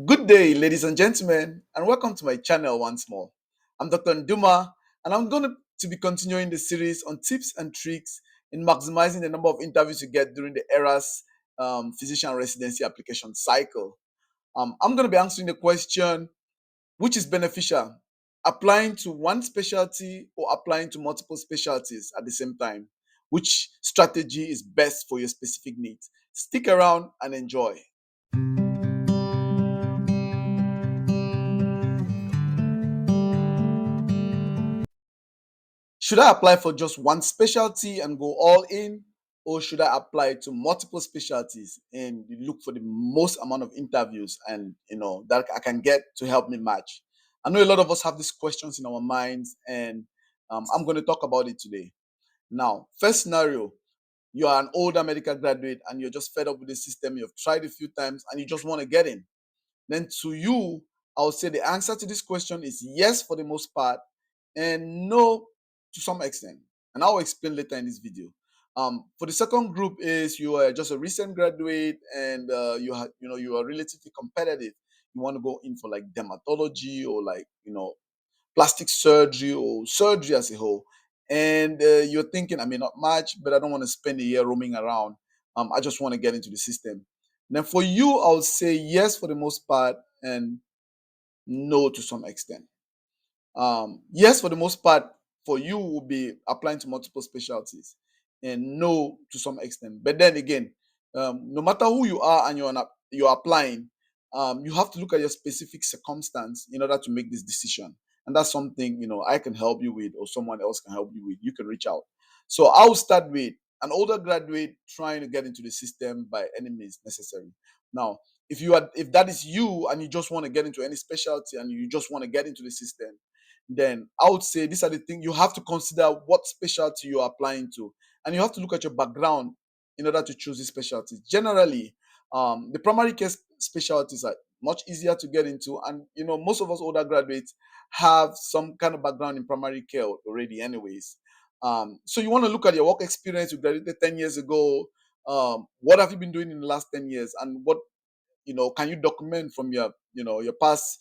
Good day, ladies and gentlemen, and welcome to my channel once more. I'm Dr. Nduma, and I'm going to be continuing the series on tips and tricks in maximizing the number of interviews you get during the ERAS physician residency application cycle. I'm going to be answering the question, which is beneficial, applying to one specialty or applying to multiple specialties at the same time? Which strategy is best for your specific needs? Stick around and enjoy. Should I apply for just one specialty and go all in, or should I apply to multiple specialties and look for the most amount of interviews and that I can get to help me match? I know a lot of us have these questions in our minds, and I'm going to talk about it today. Now, first scenario: you are an older medical graduate and you're just fed up with the system. You've tried a few times and you just want to get in. Then to you, I would say the answer to this question is yes for the most part and no to some extent. And I'll explain later in this video. For the second group is you are just a recent graduate and you are relatively competitive. You want to go in for like dermatology or like plastic surgery or surgery as a whole. And you're thinking, I may not match, but I don't want to spend a year roaming around. I just want to get into the system. Then for you, I would say yes for the most part and no to some extent. Yes, for the most part, for you will be applying to multiple specialties, and no to some extent. But then again, no matter who you are and you're applying, you have to look at your specific circumstance in order to make this decision. And that's something I can help you with, or someone else can help you with. You can reach out. So I'll start with an older graduate trying to get into the system by any means necessary. Now, if that is you and you just want to get into any specialty and you just want to get into the system, then I would say these are the things you have to consider: what specialty you are applying to, and you have to look at your background in order to choose these specialties. Generally, the primary care specialties are much easier to get into, and most of us older graduates have some kind of background in primary care already, anyways. So you want to look at your work experience. You graduated 10 years ago. What have you been doing in the last 10 years, and what can you document from your past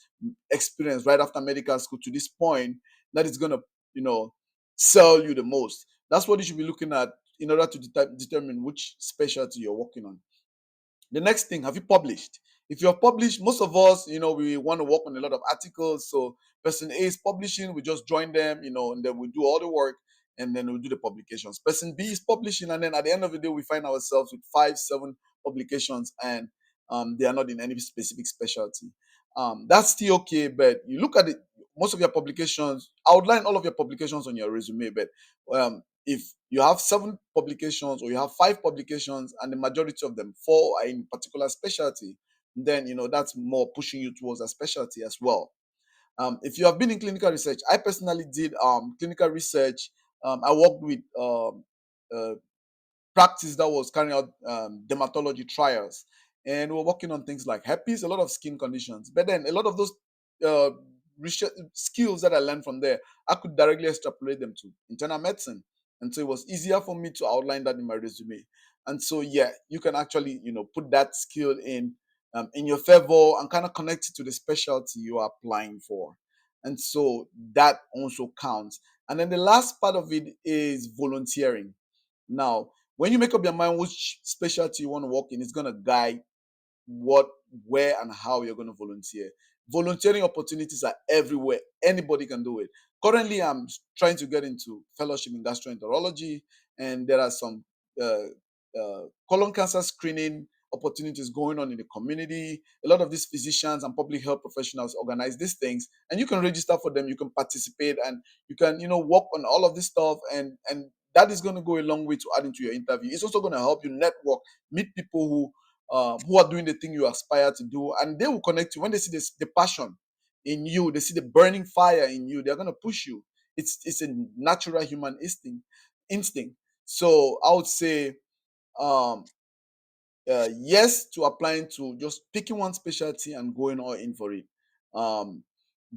experience right after medical school to this point that is going to you know sell you the most? That's what you should be looking at in order to determine which specialty you're working on. The next thing, have you published? If you're published, most of us, we want to work on a lot of articles. So person A is publishing, we just join them, and then we do all the work and then we do the publications. Person B is publishing, and then at the end of the day, we find ourselves with 5, 7 publications, and they are not in any specific specialty. That's still okay, but you look at it, most of your publications, outline all of your publications on your resume, but if you have 7 publications or you have 5 publications and the majority of them 4 are in particular specialty, then that's more pushing you towards a specialty as well. If you have been in clinical research, I personally did clinical research. I worked with uh, practice that was carrying out dermatology trials, and we're working on things like herpes, a lot of skin conditions. But then a lot of those uh, research skills that I learned from there, I could directly extrapolate them to internal medicine, and so it was easier for me to outline that in my resume. And so yeah, you can actually put that skill in your favor and kind of connect it to the specialty you are applying for, and so that also counts. And then the last part of it is volunteering. Now, when you make up your mind which specialty you want to work in, it's going to guide what, where, and how you're going to volunteer. Volunteering opportunities are everywhere. Anybody can do it. Currently, I'm trying to get into fellowship in gastroenterology, and there are some uh, colon cancer screening opportunities going on in the community. A lot of these physicians and public health professionals organize these things, and you can register for them. You can participate, and you can work on all of this stuff, and that is going to go a long way to add into your interview. It's also going to help you network, meet people who are doing the thing you aspire to do, and they will connect you when they see this, the passion in you. They see the burning fire in you. They're going to push you. It's a natural human instinct. So I would say um, yes to applying to just picking one specialty and going all in for it. Um,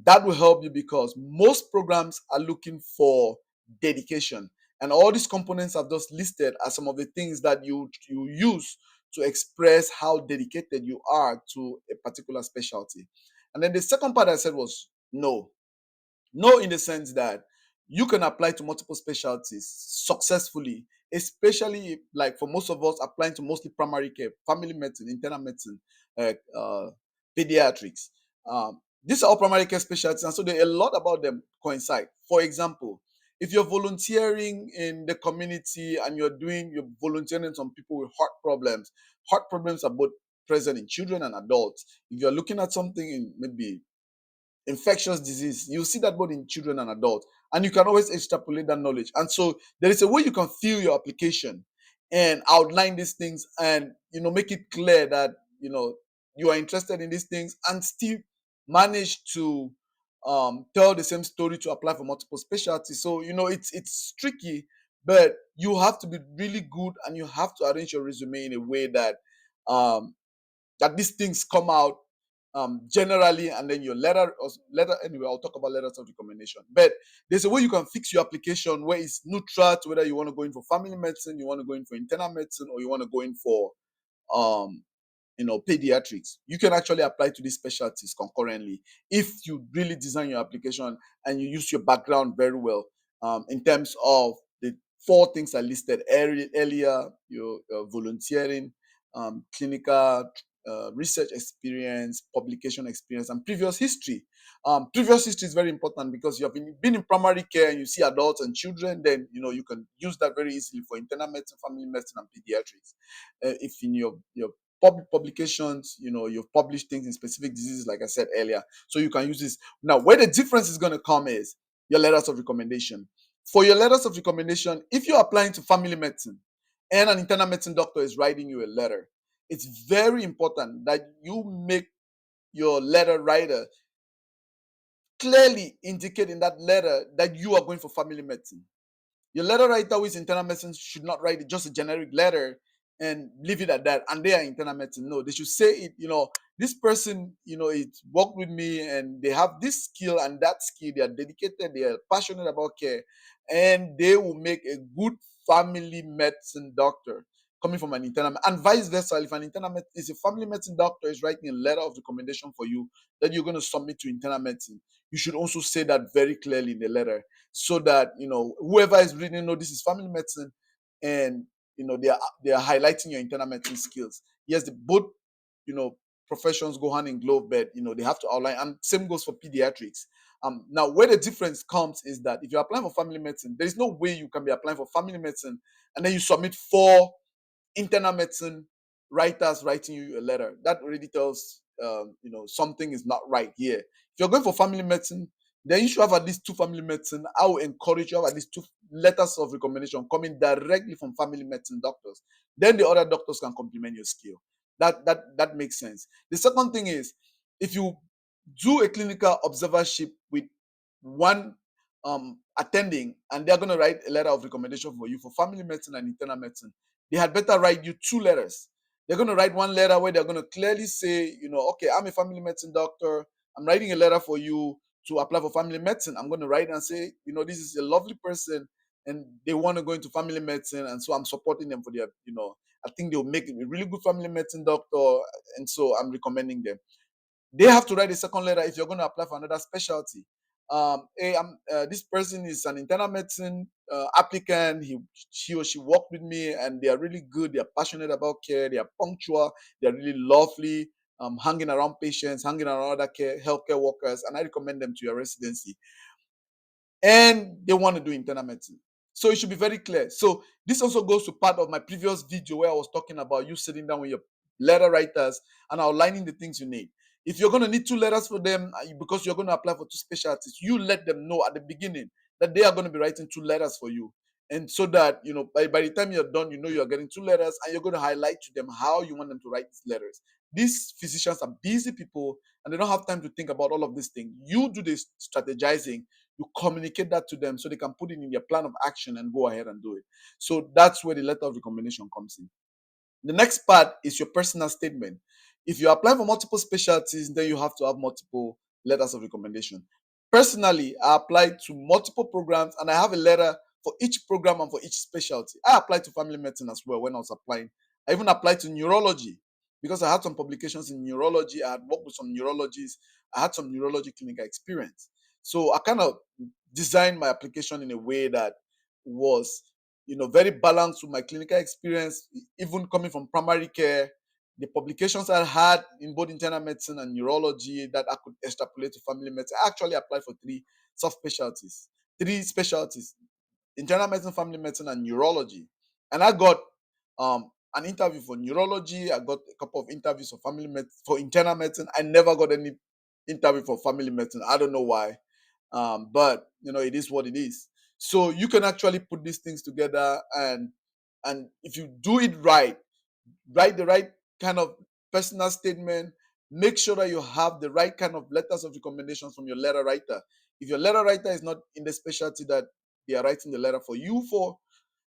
that will help you because most programs are looking for dedication, and all these components I've just listed are some of the things that you use to express how dedicated you are to a particular specialty. And then the second part I said was no. No, in the sense that you can apply to multiple specialties successfully, especially like for most of us applying to mostly primary care, family medicine, internal medicine, uh, uh, pediatrics. These are all primary care specialties, and so a lot about them coincide. For example, if you're volunteering in the community and you're volunteering some people with heart problems are both present in children and adults. If you're looking at something in maybe infectious disease, you see that both in children and adults, and you can always extrapolate that knowledge. And so there is a way you can fill your application and outline these things, and make it clear that you are interested in these things, and still manage to tell the same story to apply for multiple specialties. So it's tricky, but you have to be really good, and you have to arrange your resume in a way that um, these things come out generally, and then your letter anyway. I'll talk about letters of recommendation, but there's a way you can fix your application where it's neutral to whether you want to go in for family medicine, you want to go in for internal medicine, or you want to go in for um pediatrics. You can actually apply to these specialties concurrently if you really design your application and you use your background very well, in terms of the four things I listed earlier: your volunteering, clinical research experience, publication experience, and previous history. Previous history is very important because you have been in primary care and you see adults and children. Then you can use that very easily for internal medicine, family medicine, and pediatrics. If in your publications, you've published things in specific diseases, like I said earlier, so you can use this. Now, where the difference is going to come is your letters of recommendation. For your letters of recommendation, if you're applying to family medicine and an internal medicine doctor is writing you a letter, it's very important that you make your letter writer clearly indicate in that letter that you are going for family medicine. Your letter writer who is internal medicine should not write just a generic letter and leave it at that, and they are internal medicine. No, they should say it, this person, it worked with me and they have this skill and that skill. They are dedicated, they are passionate about care, and they will make a good family medicine doctor coming from an internal, and vice versa. If an internal is a family medicine doctor is writing a letter of recommendation for you that you're going to submit to internal medicine, you should also say that very clearly in the letter, so that whoever is reading know this is family medicine, and they are highlighting your internal medicine skills. Yes, both professions go hand in glove, but they have to outline, and same goes for pediatrics. Now, where the difference comes is that if you're applying for family medicine, there is no way you can be applying for family medicine and then you submit four internal medicine writers writing you a letter. That already tells something is not right here. If you're going for family medicine, then you should have at least two family medicine. I will encourage you to have at least two letters of recommendation coming directly from family medicine doctors. Then the other doctors can complement your skill. That makes sense. The second thing is, if you do a clinical observership with one attending, and they're going to write a letter of recommendation for you for family medicine and internal medicine, they had better write you two letters. They're going to write one letter where they're going to clearly say, okay, I'm a family medicine doctor. I'm writing a letter for you to apply for family medicine. I'm going to write and say, this is a lovely person and they want to go into family medicine. And so I'm supporting them for their, I think they'll make a really good family medicine doctor. And so I'm recommending them. They have to write a second letter if you're going to apply for another specialty. Hey, this person is an internal medicine applicant. He or she worked with me, and they are really good. They are passionate about care. They are punctual. They are really lovely. Hanging around patients, hanging around other healthcare workers, and I recommend them to your residency. And they want to do internal medicine. So it should be very clear. So this also goes to part of my previous video where I was talking about you sitting down with your letter writers and outlining the things you need. If you're going to need two letters for them because you're going to apply for two specialties, you let them know at the beginning that they are going to be writing two letters for you. And so that, by the time you're done, you're getting two letters, and you're going to highlight to them how you want them to write these letters. These physicians are busy people and they don't have time to think about all of these things. You do this strategizing, you communicate that to them so they can put it in their plan of action and go ahead and do it. So that's where the letter of recommendation comes in. The next part is your personal statement. If you apply for multiple specialties, then you have to have multiple letters of recommendation. Personally, I applied to multiple programs and I have a letter for each program and for each specialty. I applied to family medicine as well when I was applying. I even applied to neurology because I had some publications in neurology. I had worked with some neurologists. I had some neurology clinical experience. So I kind of designed my application in a way that was, very balanced with my clinical experience, even coming from primary care. The publications I had in both internal medicine and neurology that I could extrapolate to family medicine. I actually applied for three specialties: internal medicine, family medicine, and neurology. And I got an interview for neurology. I got a couple of interviews for for internal medicine. I never got any interview for family medicine. I don't know why, but it is what it is. So you can actually put these things together, and if you do it right, write the right kind of personal statement. Make sure that you have the right kind of letters of recommendations from your letter writer. If your letter writer is not in the specialty that they are writing the letter for you for,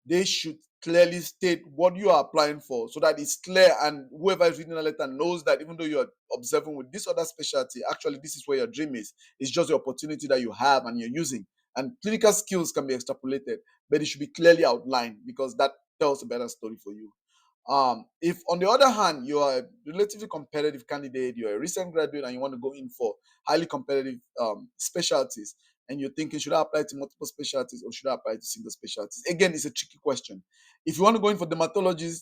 they should clearly state what you are applying for so that it's clear, and whoever is reading the letter knows that even though you're observing with this other specialty, actually this is where your dream is. It's just the opportunity that you have and you're using. And clinical skills can be extrapolated, but it should be clearly outlined because that tells a better story for you. If, on the other hand, you are a relatively competitive candidate, you're a recent graduate, and you want to go in for highly competitive specialties, and you're thinking, should I apply to multiple specialties or should I apply to single specialties? Again, it's a tricky question. If you want to go in for dermatology,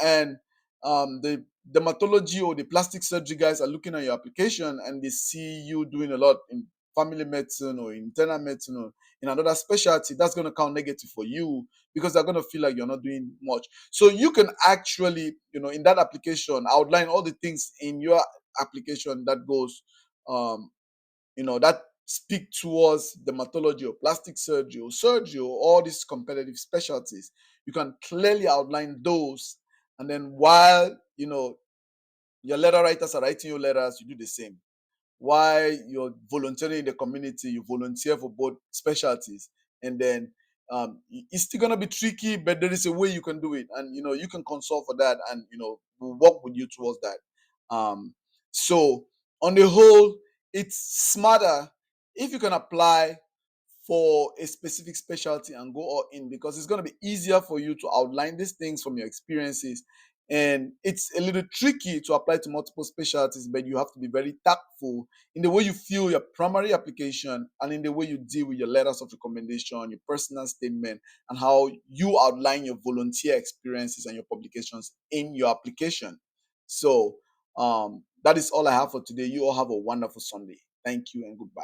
and the dermatology or the plastic surgery guys are looking at your application and they see you doing a lot in family medicine or internal medicine or in another specialty, that's going to count negative for you because they're going to feel like you're not doing much. So you can actually, in that application, outline all the things in your application that goes, that speak towards dermatology or plastic surgery or all these competitive specialties. You can clearly outline those. And then while, your letter writers are writing your letters, you do the same. While you're volunteering in the community, you volunteer for both specialties. And then it's still gonna be tricky, but there is a way you can do it, and you can consult for that, and we'll work with you towards that. So on the whole, it's smarter if you can apply for a specific specialty and go all in, because it's going to be easier for you to outline these things from your experiences. And it's a little tricky to apply to multiple specialties, but you have to be very tactful in the way you fill your primary application and in the way you deal with your letters of recommendation, your personal statement, and how you outline your volunteer experiences and your publications in your application. So that is all I have for today. You all have a wonderful Sunday. Thank you and goodbye.